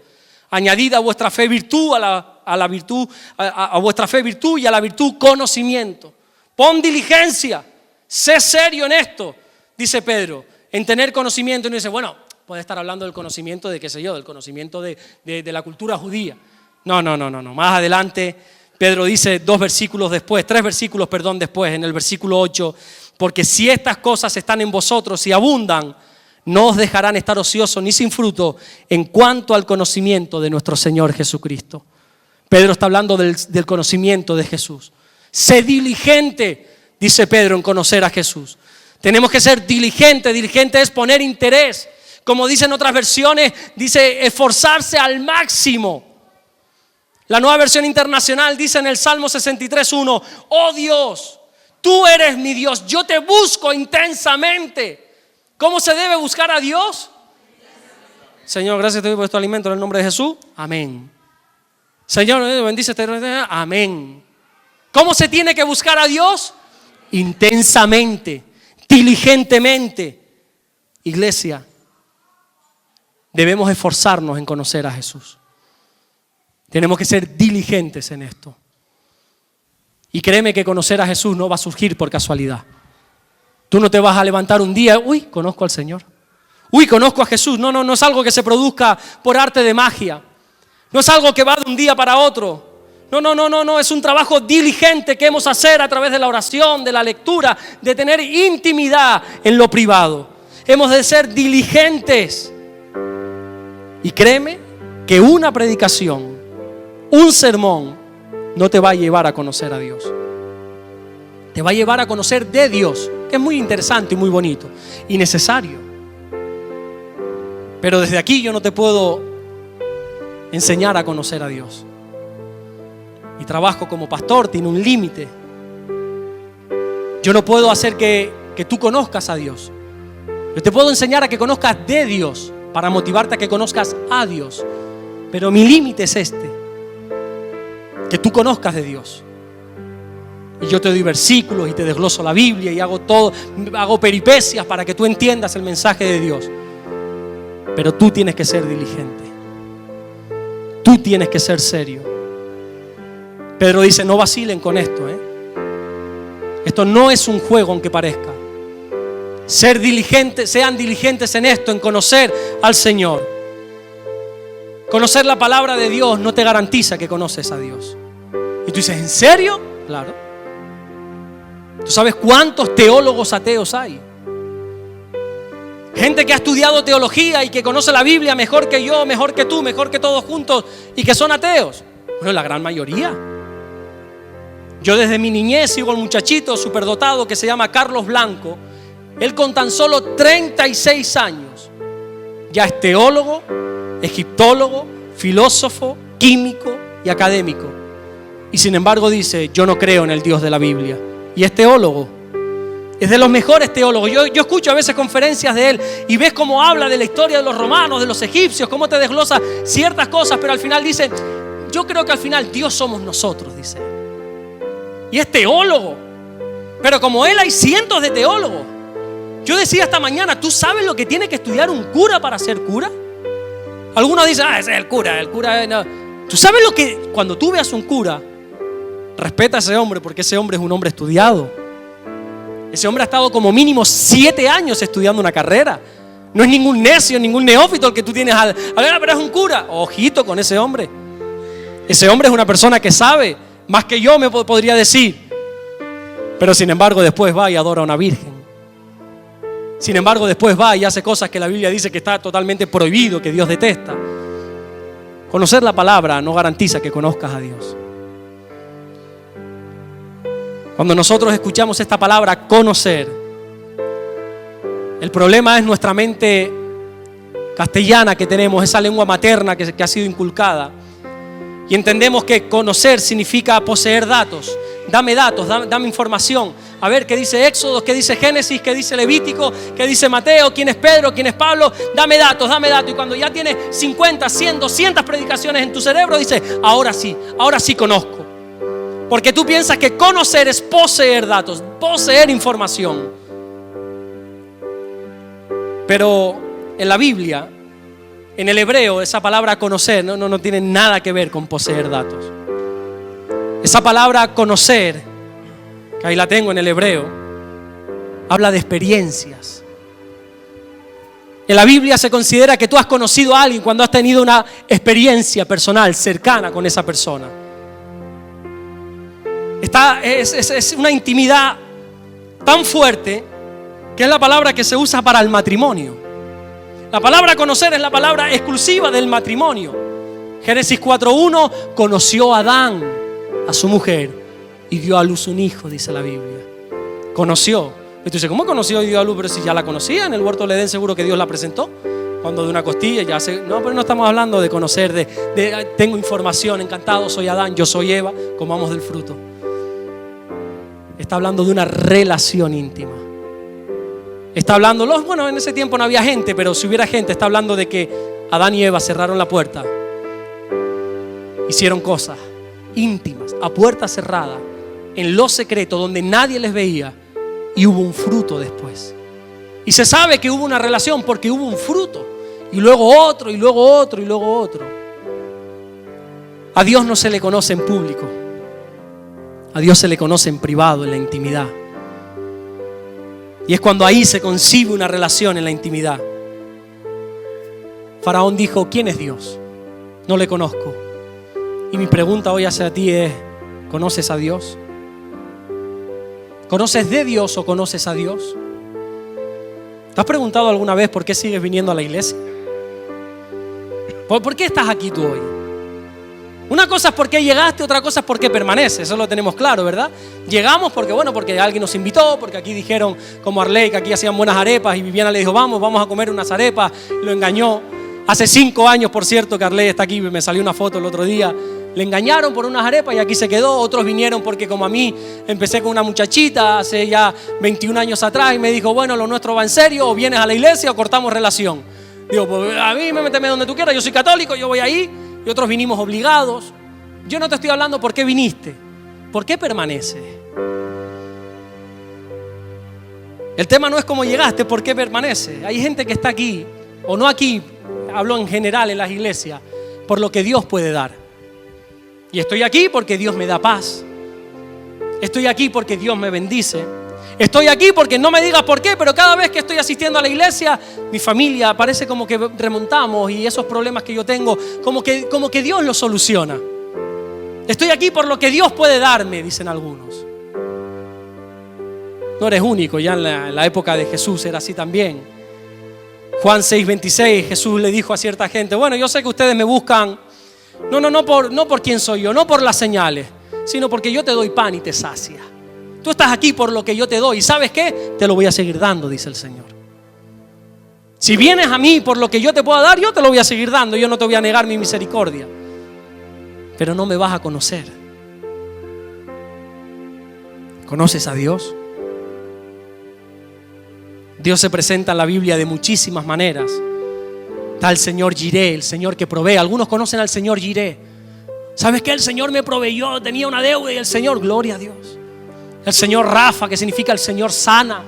[SPEAKER 1] Añadid a vuestra fe virtud, a vuestra fe virtud y a la virtud conocimiento. Pon diligencia, sé serio en esto. dice Pedro, en tener conocimiento. Y uno dice, bueno, puede estar hablando del conocimiento de, qué sé yo, del conocimiento de la cultura judía. No. Más adelante, Pedro dice tres versículos después, en el versículo 8, porque si estas cosas están en vosotros y abundan, no os dejarán estar ociosos ni sin fruto en cuanto al conocimiento de nuestro Señor Jesucristo. Pedro está hablando del conocimiento de Jesús. Sé diligente, dice Pedro, en conocer a Jesús. Tenemos que ser diligentes. Diligente es poner interés. Como dicen otras versiones, dice esforzarse al máximo. La Nueva Versión Internacional dice en el Salmo 63:1, oh Dios, tú eres mi Dios, yo te busco intensamente. ¿Cómo se debe buscar a Dios? Señor, gracias te doy por este alimento en el nombre de Jesús. Amén. Señor, bendice este. Amén. ¿Cómo se tiene que buscar a Dios? Intensamente, diligentemente. Iglesia, debemos esforzarnos en conocer a Jesús. Tenemos que ser diligentes en esto. Y créeme que conocer a Jesús no va a surgir por casualidad. Tú no te vas a levantar un día, conozco al Señor. Conozco a Jesús. No es algo que se produzca por arte de magia. No es algo que va de un día para otro. No, es un trabajo diligente que hemos de hacer a través de la oración, de la lectura, de tener intimidad en lo privado. Hemos de ser diligentes. Y créeme que una predicación, un sermón, no te va a llevar a conocer a Dios. Te va a llevar a conocer de Dios, que es muy interesante y muy bonito y necesario. Pero desde aquí yo no te puedo enseñar a conocer a Dios. Mi trabajo como pastor tiene un límite. Yo no puedo hacer que tú conozcas a Dios. Yo te puedo enseñar a que conozcas de Dios para motivarte a que conozcas a Dios. Pero mi límite es este: que tú conozcas de Dios. Y yo te doy versículos y te desgloso la Biblia y hago peripecias para que tú entiendas el mensaje de Dios. Pero tú tienes que ser diligente. Tú tienes que ser serio. Pedro dice, no vacilen con esto. Esto no es un juego aunque parezca. Ser diligentes, sean diligentes en esto, en conocer al Señor. Conocer la palabra de Dios no te garantiza que conoces a Dios. Y tú dices, ¿en serio? Claro. ¿Tú sabes cuántos teólogos ateos hay? Gente que ha estudiado teología y que conoce la Biblia mejor que yo, mejor que tú, mejor que todos juntos, y que son ateos. Bueno, la gran mayoría. Yo desde mi niñez sigo a un muchachito superdotado que se llama Carlos Blanco. Él con tan solo 36 años ya es teólogo, egiptólogo, filósofo, químico y académico. Y sin embargo dice, yo no creo en el Dios de la Biblia. Y es teólogo. Es de los mejores teólogos. Yo escucho a veces conferencias de él y ves cómo habla de la historia de los romanos, de los egipcios, cómo te desglosa ciertas cosas, pero al final dice, yo creo que al final Dios somos nosotros, dice. Y es teólogo. Pero como él hay cientos de teólogos. Yo decía esta mañana, ¿tú sabes lo que tiene que estudiar un cura para ser cura? Algunos dicen, ese es el cura no. ¿Tú sabes lo que, cuando tú veas un cura, respeta a ese hombre porque ese hombre es un hombre estudiado? Ese hombre ha estado como mínimo 7 años estudiando una carrera. No es ningún necio, ningún neófito el que tú tienes pero es un cura. Ojito con ese hombre. Ese hombre es una persona que sabe, más que yo me podría decir. Pero sin embargo después va y adora a una virgen. Sin embargo después va y hace cosas que la Biblia dice que está totalmente prohibido, que Dios detesta. Conocer la palabra no garantiza que conozcas a Dios. Cuando nosotros escuchamos esta palabra, conocer, el problema es nuestra mente castellana que tenemos, esa lengua materna que ha sido inculcada. Y entendemos que conocer significa poseer datos. Dame datos, dame información. A ver qué dice Éxodo, qué dice Génesis, qué dice Levítico, qué dice Mateo, quién es Pedro, quién es Pablo. Dame datos. Y cuando ya tienes 50, 100, 200 predicaciones en tu cerebro, dices, ahora sí conozco. Porque tú piensas que conocer es poseer datos, poseer información. Pero en la Biblia, en el hebreo, esa palabra conocer no tiene nada que ver con poseer datos. Esa palabra conocer, que ahí la tengo en el hebreo, habla de experiencias. En la Biblia se considera que tú has conocido a alguien cuando has tenido una experiencia personal cercana con esa persona. Es una intimidad tan fuerte que es la palabra que se usa para el matrimonio. La palabra conocer es la palabra exclusiva del matrimonio. Génesis 4:1, conoció a Adán, a su mujer, y dio a luz un hijo, dice la Biblia. Conoció. Y tú dices, ¿cómo conoció y dio a luz? Pero si ya la conocía, en el huerto del Edén seguro que Dios la presentó. Cuando de una costilla ya se... No, pero no estamos hablando de conocer, tengo información, encantado, soy Adán, yo soy Eva, comamos del fruto. Está hablando de una relación íntima. Está hablando, bueno, en ese tiempo no había gente, pero si hubiera gente, está hablando de que Adán y Eva cerraron la puerta. Hicieron cosas íntimas, a puerta cerrada, en lo secreto, donde nadie les veía. Y hubo un fruto después. Y se sabe que hubo una relación porque hubo un fruto. Y luego otro, y luego otro, y luego otro. A Dios no se le conoce en público. A Dios se le conoce en privado, en la intimidad. Y es cuando ahí se concibe una relación en la intimidad. Faraón dijo, ¿quién es Dios? No le conozco. Y mi pregunta hoy hacia ti es, ¿conoces a Dios? ¿Conoces de Dios o conoces a Dios? ¿Te has preguntado alguna vez por qué sigues viniendo a la iglesia? ¿Por qué estás aquí tú hoy? Una cosa es por qué llegaste, otra cosa es por qué permaneces. Eso lo tenemos claro, ¿verdad? Llegamos porque alguien nos invitó, porque aquí dijeron, como Arley, que aquí hacían buenas arepas y Viviana le dijo, vamos a comer unas arepas. Lo engañó. Hace 5 años, por cierto, que Arley está aquí, me salió una foto el otro día. Le engañaron por unas arepas y aquí se quedó. Otros vinieron porque como a mí empecé con una muchachita hace ya 21 años atrás y me dijo, bueno, lo nuestro va en serio, o vienes a la iglesia o cortamos relación. Digo, pues a mí méteme donde tú quieras, yo soy católico, yo voy ahí. Y otros vinimos obligados. Yo no te estoy hablando por qué viniste, por qué permaneces. El tema no es cómo llegaste, por qué permaneces. Hay gente que está aquí, o no aquí, hablo en general en las iglesias, por lo que Dios puede dar. Y estoy aquí porque Dios me da paz. Estoy aquí porque Dios me bendice. Estoy aquí porque no me digas por qué, pero cada vez que estoy asistiendo a la iglesia, mi familia parece como que remontamos y esos problemas que yo tengo, como que Dios los soluciona. Estoy aquí por lo que Dios puede darme, dicen algunos. No eres único, ya en la época de Jesús era así también. Juan 6:26, Jesús le dijo a cierta gente, bueno, yo sé que ustedes me buscan, no por quién soy yo, no por las señales, sino porque yo te doy pan y te sacia. Tú estás aquí por lo que yo te doy. ¿Y sabes qué? Te lo voy a seguir dando, dice el Señor. Si vienes a mí por lo que yo te pueda dar, yo te lo voy a seguir dando. Yo no te voy a negar mi misericordia. Pero no me vas a conocer. ¿Conoces a Dios? Dios se presenta en la Biblia de muchísimas maneras. Está el Señor Jireh, el Señor que provee. Algunos conocen al Señor Jireh. ¿Sabes qué? El Señor me proveyó, tenía una deuda y el Señor, gloria a Dios. El Señor Rafa, que significa el Señor sana.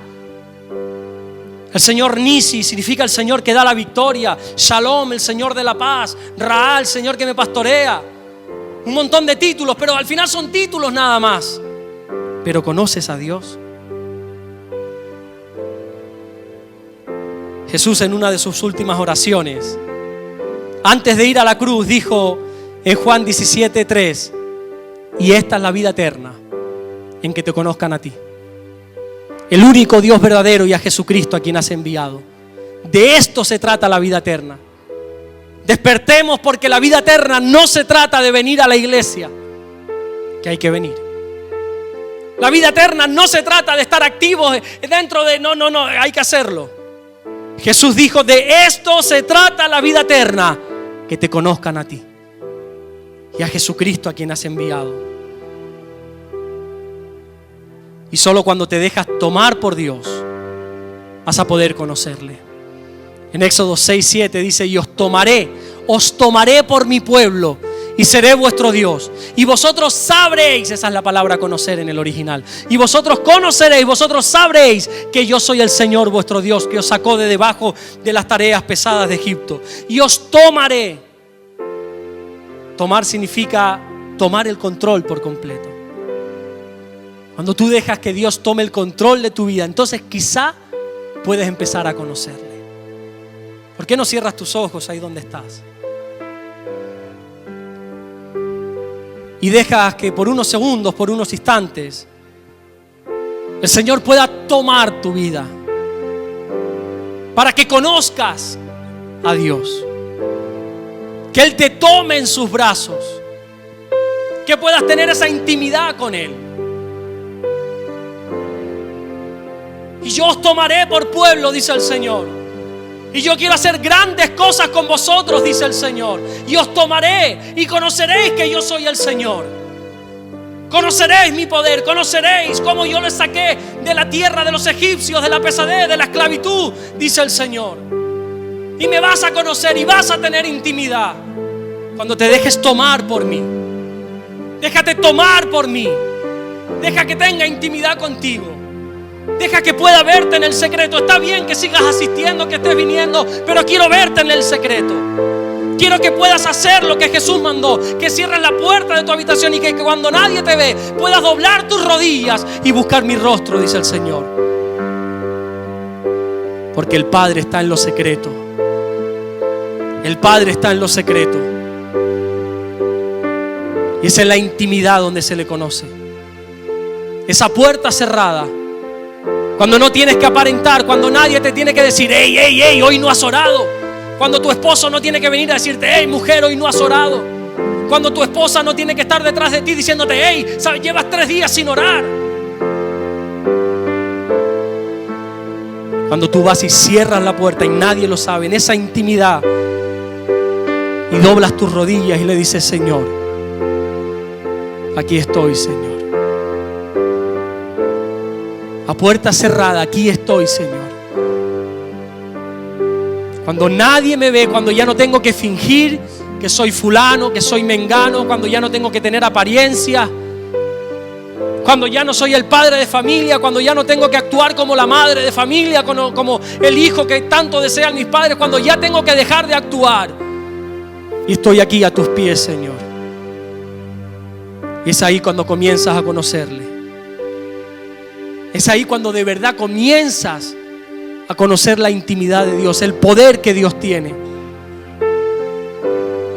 [SPEAKER 1] El Señor Nisi, significa el Señor que da la victoria. Shalom, el Señor de la paz. Ra, el Señor que me pastorea. Un montón de títulos, pero al final son títulos nada más. Pero ¿conoces a Dios? Jesús en una de sus últimas oraciones, antes de ir a la cruz, dijo en Juan 17:3, y esta es la vida eterna, en que te conozcan a ti, el único Dios verdadero, y a Jesucristo a quien has enviado. De esto se trata la vida eterna. Despertemos, porque la vida eterna no se trata de venir a la iglesia, que hay que venir. La vida eterna no se trata de estar activos dentro de... No, hay que hacerlo. Jesús dijo, de esto se trata la vida eterna, que te conozcan a ti y a Jesucristo a quien has enviado. Y solo cuando te dejas tomar por Dios vas a poder conocerle. En Éxodo 6:7 dice, y os tomaré por mi pueblo y seré vuestro Dios. Y vosotros sabréis, esa es la palabra conocer en el original. Y vosotros conoceréis, vosotros sabréis que yo soy el Señor vuestro Dios, que os sacó de debajo de las tareas pesadas de Egipto. Y os tomaré. Tomar significa tomar el control por completo. Cuando tú dejas que Dios tome el control de tu vida, entonces quizá puedes empezar a conocerle. ¿Por qué no cierras tus ojos ahí donde estás? Y dejas que por unos segundos, por unos instantes, el Señor pueda tomar tu vida para que conozcas a Dios. Que Él te tome en sus brazos, que puedas tener esa intimidad con Él. Y yo os tomaré por pueblo, dice el Señor. Y yo quiero hacer grandes cosas con vosotros, dice el Señor. Y os tomaré y conoceréis que yo soy el Señor. Conoceréis mi poder, conoceréis cómo yo les saqué de la tierra de los egipcios, de la pesadez, de la esclavitud, dice el Señor. Y me vas a conocer y vas a tener intimidad cuando te dejes tomar por mí. Déjate tomar por mí. Deja que tenga intimidad contigo. Deja que pueda verte en el secreto. Está bien que sigas asistiendo, que estés viniendo, pero quiero verte en el secreto. Quiero que puedas hacer lo que Jesús mandó, que cierres la puerta de tu habitación y que cuando nadie te ve puedas doblar tus rodillas y buscar mi rostro, dice el Señor. Porque el Padre está en lo secreto. El Padre está en lo secreto. Y esa es la intimidad donde se le conoce. Esa puerta cerrada. Cuando no tienes que aparentar, cuando nadie te tiene que decir, hey, hoy no has orado. Cuando tu esposo no tiene que venir a decirte, hey, mujer, hoy no has orado. Cuando tu esposa no tiene que estar detrás de ti diciéndote, hey, ¿sabes? Llevas 3 días sin orar. Cuando tú vas y cierras la puerta y nadie lo sabe, en esa intimidad, y doblas tus rodillas y le dices, Señor, aquí estoy, Señor. A puerta cerrada, aquí estoy, Señor. Cuando nadie me ve, cuando ya no tengo que fingir que soy fulano, que soy mengano, cuando ya no tengo que tener apariencia, cuando ya no soy el padre de familia, cuando ya no tengo que actuar como la madre de familia, como el hijo que tanto desean mis padres, cuando ya tengo que dejar de actuar. Y estoy aquí a tus pies, Señor. Y es ahí cuando comienzas a conocerle. Es ahí cuando de verdad comienzas a conocer la intimidad de Dios, el poder que Dios tiene.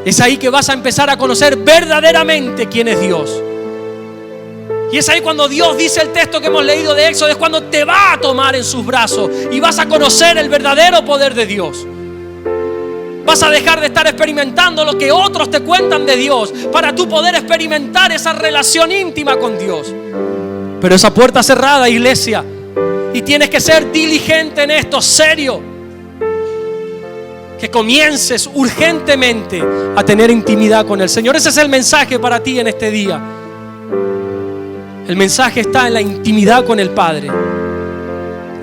[SPEAKER 1] Es ahí que vas a empezar a conocer verdaderamente quién es Dios. Y es ahí cuando Dios, dice el texto que hemos leído de Éxodo, es cuando te va a tomar en sus brazos y vas a conocer el verdadero poder de Dios. Vas a dejar de estar experimentando lo que otros te cuentan de Dios para tú poder experimentar esa relación íntima con Dios. Pero esa puerta cerrada, iglesia, y tienes que ser diligente en esto, serio. Que comiences urgentemente a tener intimidad con el Señor. Ese es el mensaje para ti en este día. El mensaje está en la intimidad con el Padre.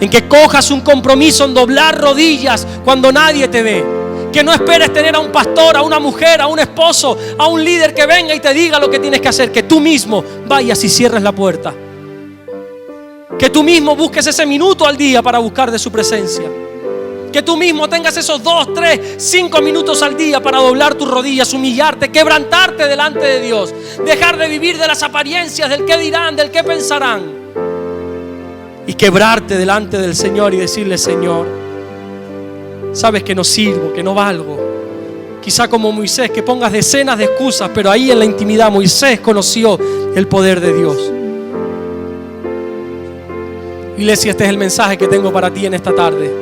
[SPEAKER 1] En que cojas un compromiso en doblar rodillas cuando nadie te ve. Que no esperes tener a un pastor, a una mujer, a un esposo, a un líder que venga y te diga lo que tienes que hacer. Que tú mismo vayas y cierres la puerta. Que tú mismo busques ese minuto al día para buscar de su presencia. Que tú mismo tengas esos 2, 3, 5 minutos al día para doblar tus rodillas, humillarte, quebrantarte delante de Dios. Dejar de vivir de las apariencias, del qué dirán, del qué pensarán. Y quebrarte delante del Señor y decirle, Señor, sabes que no sirvo, que no valgo. Quizá como Moisés, que pongas decenas de excusas, pero ahí en la intimidad Moisés conoció el poder de Dios. Iglesia, este es el mensaje que tengo para ti en esta tarde.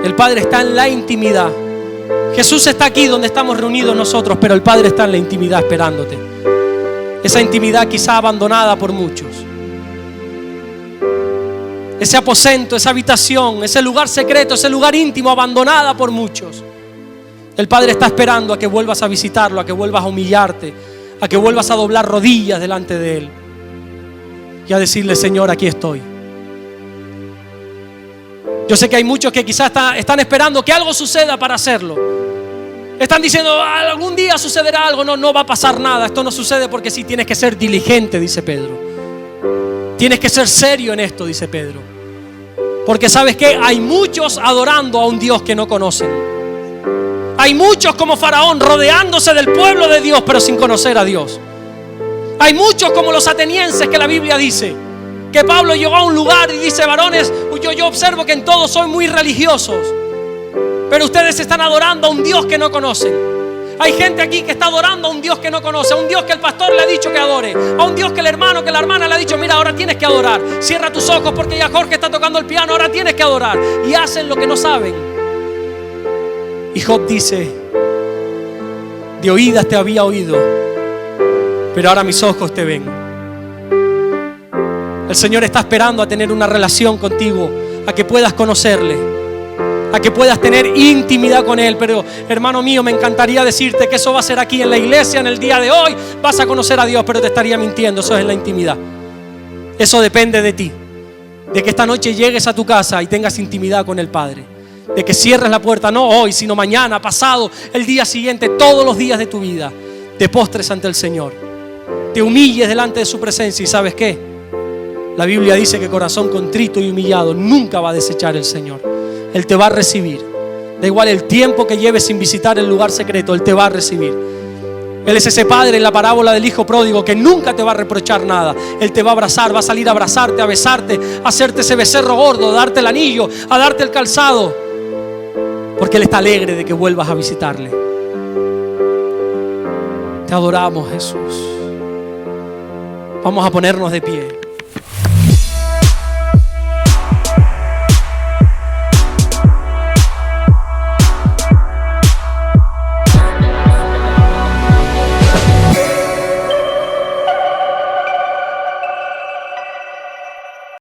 [SPEAKER 1] El Padre está en la intimidad. Jesús está aquí donde estamos reunidos nosotros, pero el Padre está en la intimidad esperándote. Esa intimidad quizá abandonada por muchos. Ese aposento, esa habitación, ese lugar secreto, ese lugar íntimo abandonada por muchos. El Padre está esperando a que vuelvas a visitarlo, a que vuelvas a humillarte, a que vuelvas a doblar rodillas delante de Él. Y a decirle, Señor, aquí estoy. Yo sé que hay muchos que quizás están esperando que algo suceda para hacerlo. Están diciendo, algún día sucederá algo. No va a pasar nada. Esto no sucede porque sí, tienes que ser diligente, dice Pedro. Tienes que ser serio en esto, dice Pedro. Porque ¿sabes qué? Hay muchos adorando a un Dios que no conocen. Hay muchos como Faraón rodeándose del pueblo de Dios, pero sin conocer a Dios. Hay muchos como los atenienses que la Biblia dice que Pablo llegó a un lugar y dice, varones, yo observo que en todos soy muy religiosos. Pero ustedes están adorando a un Dios que no conocen. Hay gente aquí que está adorando a un Dios que no conoce, a un Dios que el pastor le ha dicho que adore, a un Dios que el hermano, que la hermana le ha dicho: mira, ahora tienes que adorar. Cierra tus ojos porque ya Jorge está tocando el piano, ahora tienes que adorar. Y hacen lo que no saben. Y Job dice: de oídas te había oído, pero ahora mis ojos te ven. El Señor está esperando a tener una relación contigo, a que puedas conocerle, a que puedas tener intimidad con Él. Pero hermano mío, me encantaría decirte que eso va a ser aquí en la iglesia, en el día de hoy vas a conocer a Dios, pero te estaría mintiendo. Eso es la intimidad. Eso depende de ti, de que esta noche llegues a tu casa y tengas intimidad con el Padre, de que cierres la puerta, no hoy, sino mañana, pasado, el día siguiente, todos los días de tu vida, te postres ante el Señor, te humilles delante de su presencia. ¿Y sabes qué? La Biblia dice que corazón contrito y humillado nunca va a desechar el Señor. Él te va a recibir. Da igual el tiempo que lleves sin visitar el lugar secreto, Él te va a recibir. Él es ese padre en la parábola del hijo pródigo que nunca te va a reprochar nada. Él te va a abrazar, va a salir a abrazarte, a besarte, a hacerte ese becerro gordo, a darte el anillo, a darte el calzado, porque Él está alegre de que vuelvas a visitarle. Te adoramos, Jesús. Vamos a ponernos de pie.